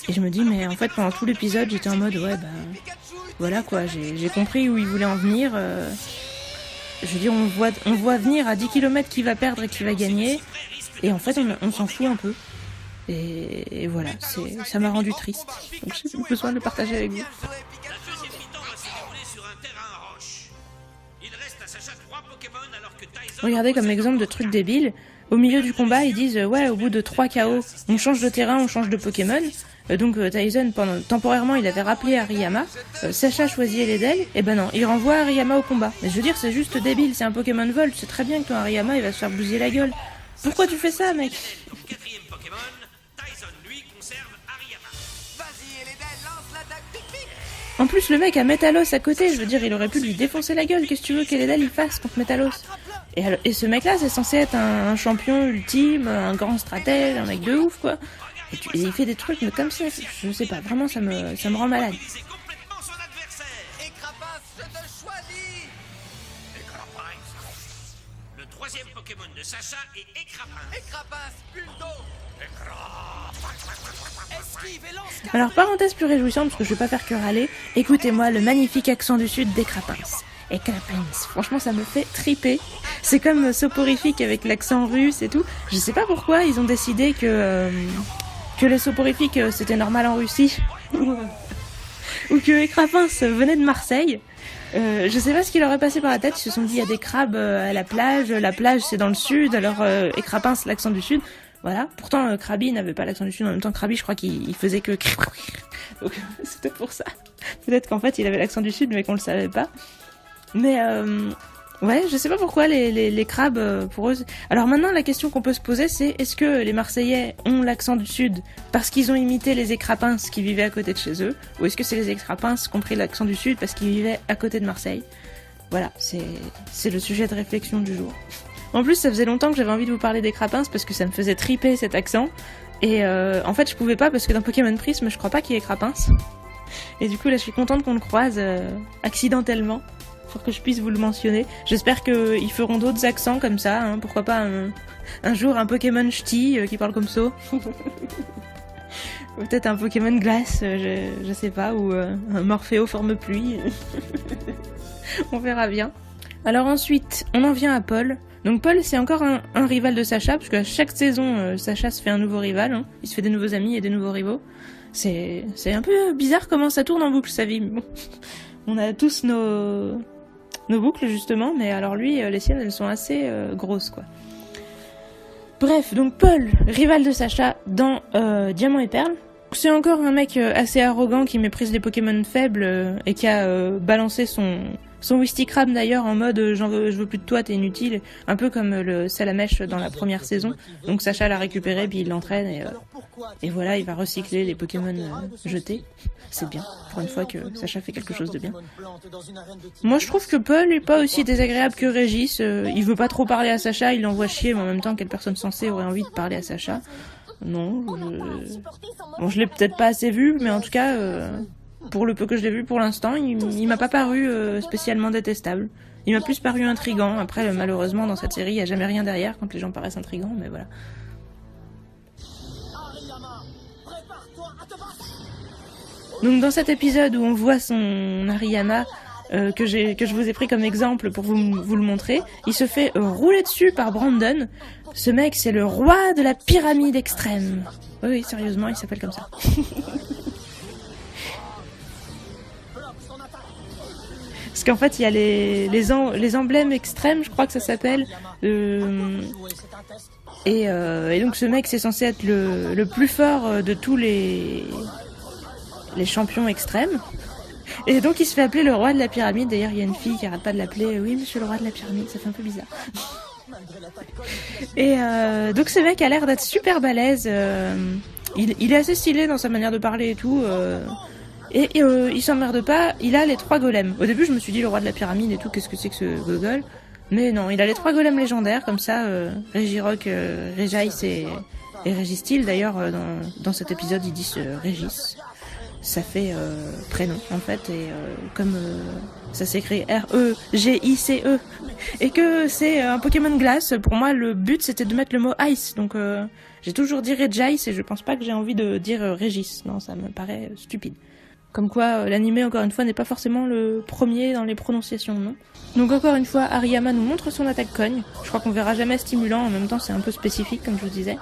Et je me dis, mais en fait, pendant tout l'épisode, j'étais en mode, ouais, bah... Voilà quoi, j'ai compris où il voulait en venir. Je veux dire, on voit venir à 10 km qui va perdre et qui va gagner. Et en fait, on s'en fout un peu. Et voilà, ça m'a rendu triste. Donc j'ai besoin de le partager avec vous. Regardez comme exemple de truc débile. Au milieu du combat, ils disent ouais, au bout de 3 KO, on change de terrain, on change de Pokémon. Donc Tyson, temporairement, il avait rappelé Hariyama. Sacha choisit Eledel, et ben non, il renvoie Hariyama au combat. Mais je veux dire, c'est juste débile, c'est un Pokémon Volt, c'est très bien que ton Hariyama, il va se faire bousiller la gueule. Pourquoi tu fais ça, mec? Quatrième Pokémon, Tyson, lui, conserve Hariyama. Vas-y, Eledel, lance l'attaque pique-pique. En plus, le mec a Métalos à côté, je veux dire, il aurait pu lui défoncer la gueule. Qu'est-ce que tu veux qu'Eledel il fasse contre Métalos? Et ce mec-là, c'est censé être un champion ultime, un grand stratège, un mec de ouf, quoi. Et il fait des trucs mais comme ça, je sais pas, vraiment ça me rend malade. C'est complètement son adversaire. Écrapince, je te choisis. Écrapince. Le troisième Pokémon de Sacha est Écrapince. Écrapince, bulldo. Esquive et lance. Alors parenthèse plus réjouissante, parce que je vais pas faire que râler, écoutez-moi le magnifique accent du sud d'Écrapince. Écrapince, franchement ça me fait triper. C'est comme soporifique avec l'accent russe et tout. Je sais pas pourquoi ils ont décidé que les soporifiques c'était normal en Russie ou que Écrapince venait de Marseille. Je sais pas ce qui leur est passé par la tête. Ils se sont dit il y a des crabes à la plage c'est dans le sud, alors Écrapince l'accent du sud. Voilà. Pourtant Krabi n'avait pas l'accent du sud. En même temps Krabi je crois qu'il faisait que donc c'était pour ça. Peut-être qu'en fait il avait l'accent du sud mais qu'on le savait pas. Mais ouais, je sais pas pourquoi les crabes pour eux. Alors maintenant la question qu'on peut se poser c'est est-ce que les Marseillais ont l'accent du sud parce qu'ils ont imité les Écrapinces qui vivaient à côté de chez eux, ou est-ce que c'est les Écrapinces qui ont pris l'accent du sud parce qu'ils vivaient à côté de Marseille? Voilà, c'est le sujet de réflexion du jour. En plus ça faisait longtemps que j'avais envie de vous parler d'Écrapince parce que ça me faisait triper cet accent. Et en fait, je pouvais pas parce que dans Pokémon Prisme, je crois pas qu'il y ait Crapins. Et du coup, là, je suis contente qu'on le croise accidentellement pour que je puisse vous le mentionner. J'espère qu'ils feront d'autres accents comme ça. Hein. Pourquoi pas un jour un Pokémon ch'ti qui parle comme ça. Peut-être un Pokémon glace, je sais pas, ou un Morphéo forme pluie. On verra bien. Alors ensuite, on en vient à Paul. Donc Paul, c'est encore un rival de Sacha, parce qu'à chaque saison, Sacha se fait un nouveau rival. Hein. Il se fait des nouveaux amis et des nouveaux rivaux. C'est un peu bizarre comment ça tourne en boucle, sa vie. Bon. On a tous nos boucles, justement, mais alors lui, les siennes, elles sont assez grosses, quoi. Bref, donc Paul, rival de Sacha dans Diamant et Perle. C'est encore un mec assez arrogant qui méprise les Pokémon faibles et qui a balancé son Wistikram d'ailleurs en mode je veux plus de toi, t'es inutile, un peu comme le Salamèche dans la première saison. Donc Sacha l'a récupéré puis il l'entraîne et voilà, il va recycler les Pokémon jetés. C'est bien, pour une fois que Sacha fait quelque chose de bien. Moi je trouve que Paul est pas aussi désagréable que Régis, il veut pas trop parler à Sacha, il l'envoie chier, mais en même temps quelle personne sensée aurait envie de parler à Sacha? Non, bon, je l'ai peut-être pas assez vu, mais en tout cas, pour le peu que je l'ai vu pour l'instant, il m'a pas paru spécialement détestable. Il m'a plus paru intriguant. Après, malheureusement, dans cette série, il n'y a jamais rien derrière quand les gens paraissent intrigants, mais voilà. Donc dans cet épisode où on voit son Hariyama, que je vous ai pris comme exemple pour vous le montrer, il se fait rouler dessus par Brandon. Ce mec, c'est le roi de la pyramide extrême. Oui, sérieusement, il s'appelle comme ça. Parce qu'en fait, il y a les emblèmes extrêmes, je crois que ça s'appelle. Et donc ce mec, c'est censé être le plus fort de tous les champions extrêmes. Et donc il se fait appeler le roi de la pyramide. D'ailleurs, il y a une fille qui arrête pas de l'appeler oui, monsieur le roi de la pyramide, ça fait un peu bizarre. Et donc ce mec a l'air d'être super balèze. Il est assez stylé dans sa manière de parler et tout. Et il s'emmerde pas. Il a les 3 golems. Au début, je me suis dit le roi de la pyramide et tout, qu'est-ce que c'est que ce gogol? Mais non, il a les 3 golems légendaires comme ça. Régirock, Réjaïs et Régistil. D'ailleurs, dans cet épisode, ils disent Régis. Ça fait prénom en fait, et comme ça s'écrit R-E-G-I-C-E, et que c'est un Pokémon glace, pour moi le but c'était de mettre le mot ice, donc j'ai toujours dit Regice et je pense pas que j'ai envie de dire Régis, non, ça me paraît stupide. Comme quoi l'anime encore une fois n'est pas forcément le premier dans les prononciations, non. Donc encore une fois, Hariyama nous montre son attaque cogne, je crois qu'on verra jamais stimulant, en même temps c'est un peu spécifique comme je vous disais.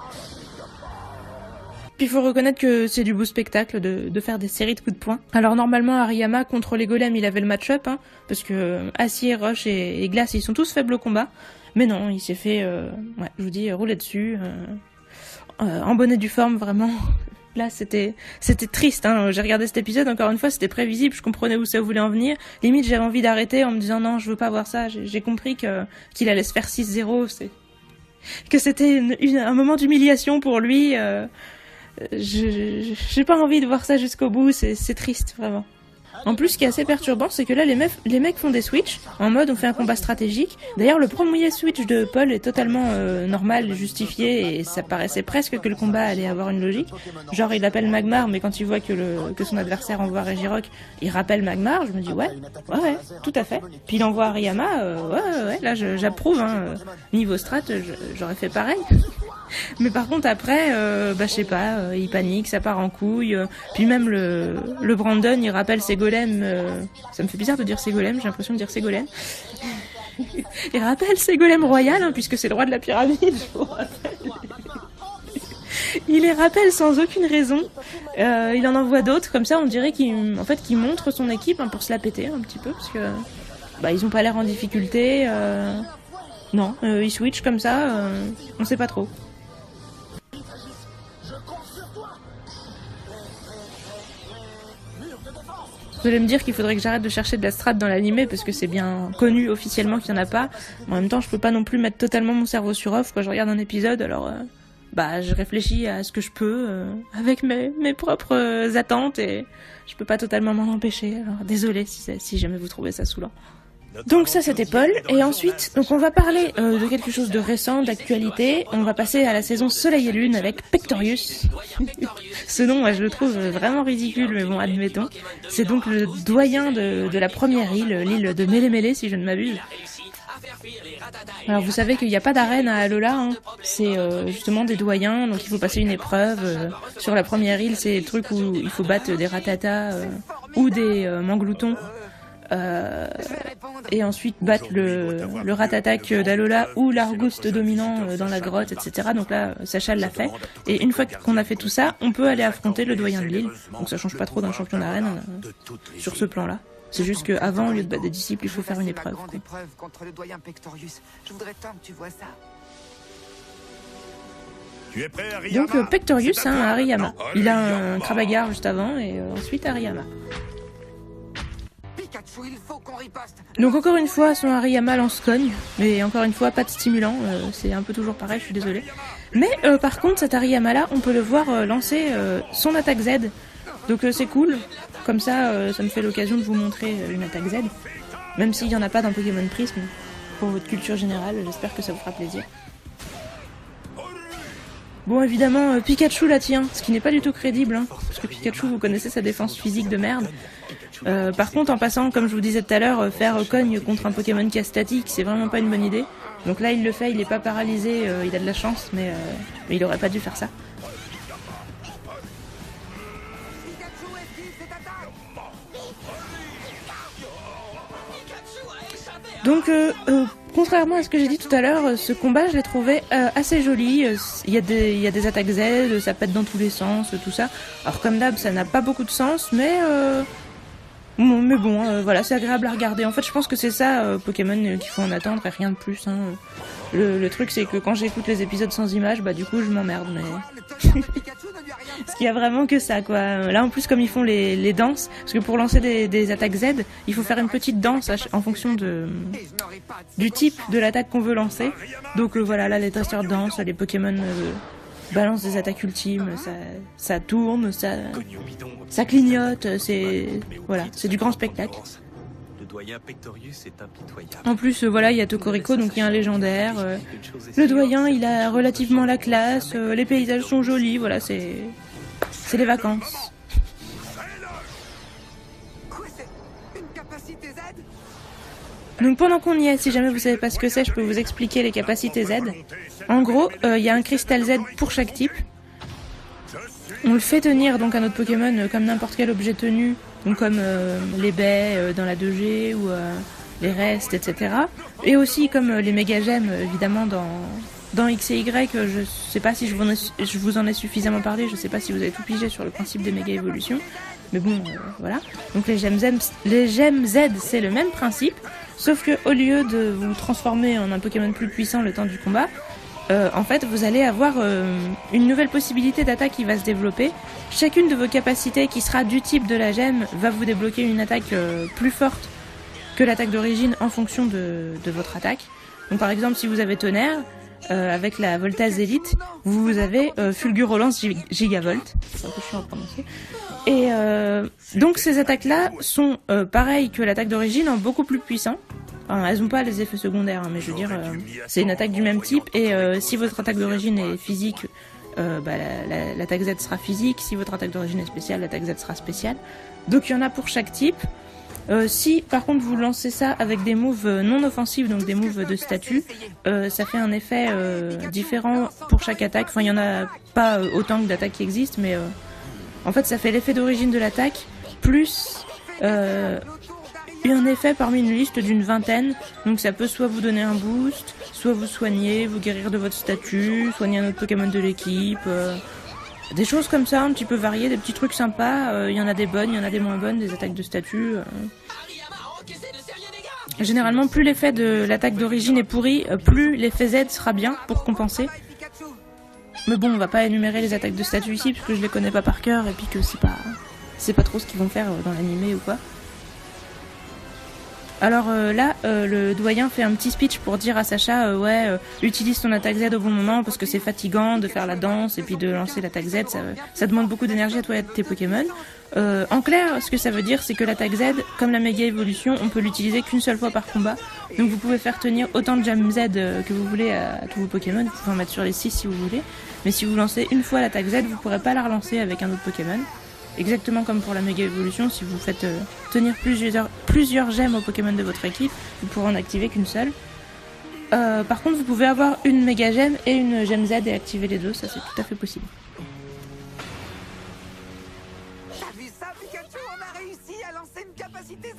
Puis il faut reconnaître que c'est du beau spectacle de faire des séries de coups de poing. Alors normalement Hariyama contre les golems il avait le match-up, hein, parce que Acier, Roche et Glace ils sont tous faibles au combat. Mais non, il s'est fait, je vous dis, rouler dessus, en bonnet due forme vraiment. Là c'était triste, hein. J'ai regardé cet épisode, encore une fois c'était prévisible, je comprenais où ça voulait en venir. Limite j'avais envie d'arrêter en me disant non je veux pas voir ça, j'ai compris qu'il allait se faire 6-0, que c'était un moment d'humiliation pour lui. J'ai pas envie de voir ça jusqu'au bout, c'est triste vraiment. En plus, ce qui est assez perturbant, c'est que là, les mecs font des switches, en mode on fait un combat stratégique. D'ailleurs, le premier switch de Paul est totalement normal, justifié, et ça paraissait presque que le combat allait avoir une logique. Genre, il appelle Magmar, mais quand il voit que son adversaire envoie Régirock, il rappelle Magmar, je me dis ouais, tout à fait. Puis il envoie Hariyama, ouais, là j'approuve, hein. Niveau strat, j'aurais fait pareil. Mais par contre après, je sais pas, il panique, ça part en couille. Puis même le Brandon, il rappelle ses golems. Ça me fait bizarre de dire ses golems, j'ai l'impression de dire ses golems. Il rappelle ses golems royales, hein, puisque c'est le roi de la pyramide, je vous rappelle. Il les rappelle sans aucune raison. Il en envoie d'autres, comme ça on dirait qu'il montre son équipe, hein, pour se la péter un petit peu, parce que ils ont pas l'air en difficulté. Non, ils switchent comme ça, on sait pas trop. Vous allez me dire qu'il faudrait que j'arrête de chercher de la strat dans l'animé parce que c'est bien connu officiellement qu'il n'y en a pas. En même temps, je peux pas non plus mettre totalement mon cerveau sur off quand je regarde un épisode, alors je réfléchis à ce que je peux avec mes propres attentes et je peux pas totalement m'en empêcher. Alors désolé si jamais vous trouvez ça saoulant. Donc ça c'était Paul, et ensuite donc on va parler de quelque chose de récent, d'actualité. On va passer à la saison Soleil et Lune avec Pectorius. Ce nom, moi je le trouve vraiment ridicule, mais bon admettons. C'est donc le doyen de la première île, l'île de Mélémélé si je ne m'abuse. Alors vous savez qu'il n'y a pas d'arène à Alola, hein. C'est justement des doyens, donc il faut passer une épreuve. Sur la première île, c'est le truc où il faut battre des ratatas ou des mangloutons. Et ensuite battre le ratatak d'Alola ou l'argouste dominant dans la grotte, etc. Donc là, Sacha l'a fait. Et une fois qu'on a fait tout ça, on peut aller affronter le doyen de l'île. Donc ça change pas trop d'un champion d'arène sur ce plan-là. C'est juste qu'avant, au lieu de battre des disciples, il faut faire une épreuve. Contre le doyen Pectorius. Je voudrais tant que tu vois ça. Tu es prêt, Hariyama? Donc Pectorius, hein, Hariyama. Il a un Krabagar juste avant et ensuite Hariyama. Pikachu, il faut qu'on riposte. Donc encore une fois, son Hariyama lance-cogne, mais encore une fois, pas de stimulant, c'est un peu toujours pareil, je suis désolée. Mais par contre, cet Hariyama-là, on peut le voir lancer son attaque Z, donc c'est cool, comme ça, ça me fait l'occasion de vous montrer une attaque Z, même s'il n'y en a pas dans Pokémon Prism, pour votre culture générale, j'espère que ça vous fera plaisir. Bon, évidemment, Pikachu la tient, ce qui n'est pas du tout crédible, hein, parce que Pikachu, vous connaissez sa défense physique de merde. Par contre, en passant, comme je vous disais tout à l'heure, faire cogne contre un Pokémon qui est statique, c'est vraiment pas une bonne idée. Donc là, il le fait, il est pas paralysé, il a de la chance, mais il aurait pas dû faire ça. Donc, contrairement à ce que j'ai dit tout à l'heure, ce combat, je l'ai trouvé assez joli. Il y a des attaques Z, ça pète dans tous les sens, tout ça. Alors comme d'hab, ça n'a pas beaucoup de sens, mais bon, voilà, c'est agréable à regarder. En fait, je pense que c'est ça, Pokémon, qu'il faut en attendre et rien de plus. Hein. Le truc, c'est que quand j'écoute les épisodes sans images, bah du coup, je m'emmerde, mais... Parce qu'il y a vraiment que ça, quoi. Là, en plus, comme ils font les danses, parce que pour lancer des attaques Z, il faut faire une petite danse en fonction du type de l'attaque qu'on veut lancer. Donc voilà, là, les dresseurs dansent, les Pokémon balancent des attaques ultimes, ça tourne, ça clignote, voilà, c'est du grand spectacle. Le doyen Pectorius est impitoyable. En plus, voilà, il y a Tokoriko, donc il y a un légendaire. Le doyen, il a relativement la classe, les paysages sont jolis, voilà, c'est les vacances. Quoi, c'est une capacité Z? Donc pendant qu'on y est, si jamais vous savez pas ce que c'est, je peux vous expliquer les capacités Z. En gros, il y a un cristal Z pour chaque type. On le fait tenir donc à notre Pokémon comme n'importe quel objet tenu, donc comme les baies dans la 2G ou les restes, etc. Et aussi comme les méga gemmes, évidemment, dans X et Y. Je sais pas si je vous en ai suffisamment parlé, je sais pas si vous avez tout pigé sur le principe des méga évolutions. Mais bon, voilà. Donc les gemmes Z, c'est le même principe, sauf que au lieu de vous transformer en un Pokémon plus puissant le temps du combat, en fait, vous allez avoir une nouvelle possibilité d'attaque qui va se développer. Chacune de vos capacités qui sera du type de la gemme va vous débloquer une attaque plus forte que l'attaque d'origine en fonction de votre attaque. Donc par exemple, si vous avez tonnerre, avec la Voltaz Elite, vous avez Fulgurolance Gigavolt. C'est un peu chiant à prononcer. Et donc ces attaques-là sont pareilles que l'attaque d'origine, en beaucoup plus puissant. Enfin, elles n'ont pas les effets secondaires, hein, mais je veux dire, c'est une attaque du même type. Et si votre attaque d'origine est physique, l'attaque Z sera physique. Si votre attaque d'origine est spéciale, l'attaque Z sera spéciale. Donc il y en a pour chaque type. Si par contre vous lancez ça avec des moves non offensifs, donc des moves de statut, ça fait un effet différent pour chaque attaque. Enfin, il y en a pas autant que d'attaques qui existent, mais en fait ça fait l'effet d'origine de l'attaque plus un effet parmi une liste d'une vingtaine. Donc ça peut soit vous donner un boost, soit vous soigner, vous guérir de votre statut, soigner un autre Pokémon de l'équipe, des choses comme ça, un petit peu variées, des petits trucs sympas. Il y en a des bonnes, il y en a des moins bonnes, des attaques de statut. Généralement, plus l'effet de l'attaque d'origine est pourri, plus l'effet Z sera bien pour compenser. Mais bon, on va pas énumérer les attaques de statut ici, parce que je les connais pas par cœur, et puis que c'est pas trop ce qu'ils vont faire dans l'animé ou quoi. Alors là, le doyen fait un petit speech pour dire à Sacha, utilise ton attaque Z au bon moment, parce que c'est fatigant de faire la danse et puis de lancer l'attaque Z, ça demande beaucoup d'énergie à toi et à tes Pokémon. En clair, ce que ça veut dire, c'est que l'attaque Z, comme la méga évolution, on peut l'utiliser qu'une seule fois par combat. Donc vous pouvez faire tenir autant de Jam Z que vous voulez à tous vos Pokémon. Vous pouvez en mettre sur les 6 si vous voulez. Mais si vous lancez une fois l'attaque Z, vous pourrez pas la relancer avec un autre Pokémon. Exactement comme pour la méga évolution, si vous faites tenir plusieurs gemmes aux Pokémon de votre équipe, vous pourrez en activer qu'une seule. Par contre, vous pouvez avoir une méga gemme et une gemme Z et activer les deux, ça c'est tout à fait possible. T'as vu ça, Pikachu? On a réussi à lancer une capacité Z.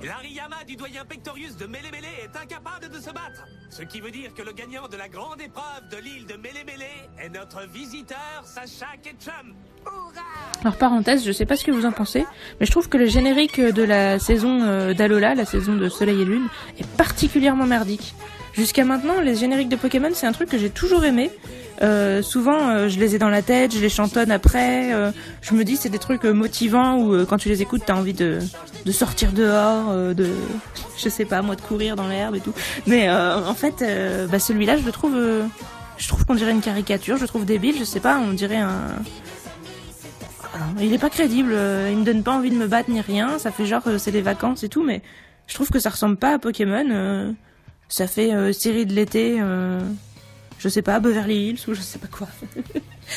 L'Ariyama du doyen Pectorius de Mêlé Mêlé est incapable de se battre. Ce qui veut dire que le gagnant de la grande épreuve de l'île de Mêlé Mêlé est notre visiteur Sacha Ketchum. Alors parenthèse, je sais pas ce que vous en pensez, mais je trouve que le générique de la saison d'Alola, la saison de Soleil et Lune, est particulièrement merdique. Jusqu'à maintenant, les génériques de Pokémon, c'est un truc que j'ai toujours aimé. Souvent, je les ai dans la tête, je les chantonne après. Je me dis, c'est des trucs motivants où quand tu les écoutes, t'as envie de sortir dehors, je sais pas, moi, de courir dans l'herbe et tout. Mais en fait, celui-là, je trouve qu'on dirait une caricature, je le trouve débile, je sais pas, on dirait il est pas crédible, il me donne pas envie de me battre ni rien, ça fait genre c'est les vacances et tout, mais je trouve que ça ressemble pas à Pokémon, ça fait série de l'été, je sais pas, Beverly Hills ou je sais pas quoi.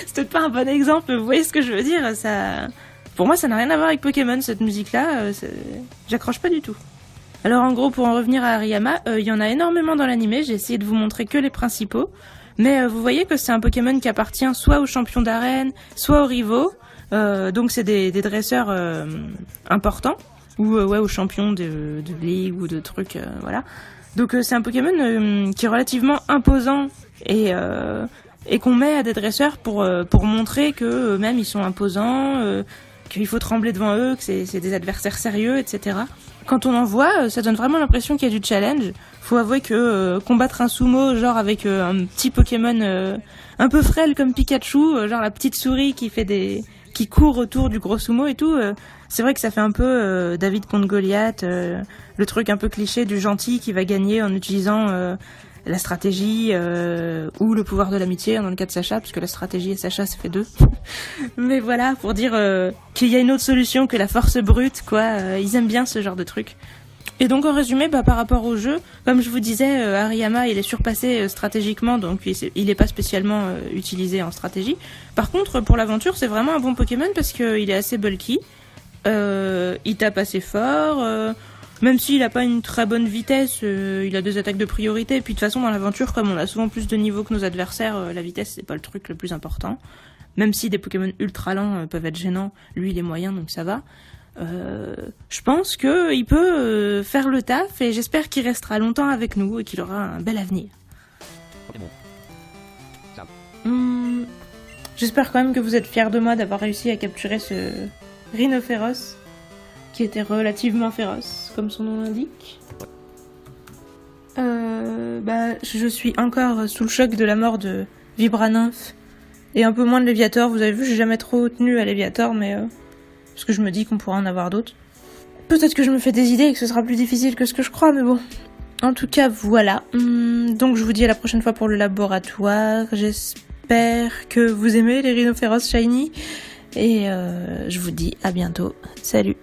C'est peut-être pas un bon exemple, mais vous voyez ce que je veux dire, ça... Pour moi ça n'a rien à voir avec Pokémon cette musique-là, j'accroche pas du tout. Alors en gros, pour en revenir à Ariyama, il y en a énormément dans l'animé, j'ai essayé de vous montrer que les principaux, mais vous voyez que c'est un Pokémon qui appartient soit aux champions d'arène, soit aux rivaux. Donc c'est des dresseurs importants ou aux champions de ligue ou de trucs, voilà. Donc c'est un Pokémon qui est relativement imposant et qu'on met à des dresseurs pour montrer que eux-mêmes ils sont imposants, qu'il faut trembler devant eux, que c'est des adversaires sérieux, etc. Quand on en voit, ça donne vraiment l'impression qu'il y a du challenge. Faut avouer que combattre un sumo, genre avec un petit Pokémon un peu frêle comme Pikachu, genre la petite souris qui court autour du gros sumo et tout, c'est vrai que ça fait un peu David contre Goliath, le truc un peu cliché du gentil qui va gagner en utilisant la stratégie ou le pouvoir de l'amitié dans le cas de Sacha, parce que la stratégie et Sacha ça fait deux. Mais voilà, pour dire qu'il y a une autre solution que la force brute, quoi. Ils aiment bien ce genre de truc. Et donc en résumé, par rapport au jeu, comme je vous disais, Ariyama il est surpassé stratégiquement, donc il est pas spécialement utilisé en stratégie. Par contre, pour l'aventure, c'est vraiment un bon Pokémon parce qu'il est assez bulky, il tape assez fort, même s'il a pas une très bonne vitesse, il a des attaques de priorité. Et puis de toute façon, dans l'aventure, comme on a souvent plus de niveaux que nos adversaires, la vitesse c'est pas le truc le plus important. Même si des Pokémon ultra lents peuvent être gênants, lui il est moyen donc ça va. Je pense qu'il peut faire le taf et j'espère qu'il restera longtemps avec nous et qu'il aura un bel avenir. Ok, bon. Ça. J'espère quand même que vous êtes fiers de moi d'avoir réussi à capturer ce rhinophéros qui était relativement féroce, comme son nom l'indique. Je suis encore sous le choc de la mort de Vibranymph et un peu moins de Léviator. Vous avez vu, j'ai jamais trop tenu à Léviator, mais parce que je me dis qu'on pourra en avoir d'autres. Peut-être que je me fais des idées et que ce sera plus difficile que ce que je crois, mais bon. En tout cas, voilà. Donc je vous dis à la prochaine fois pour le laboratoire. J'espère que vous aimez les rhinophéros shiny. Et je vous dis à bientôt. Salut.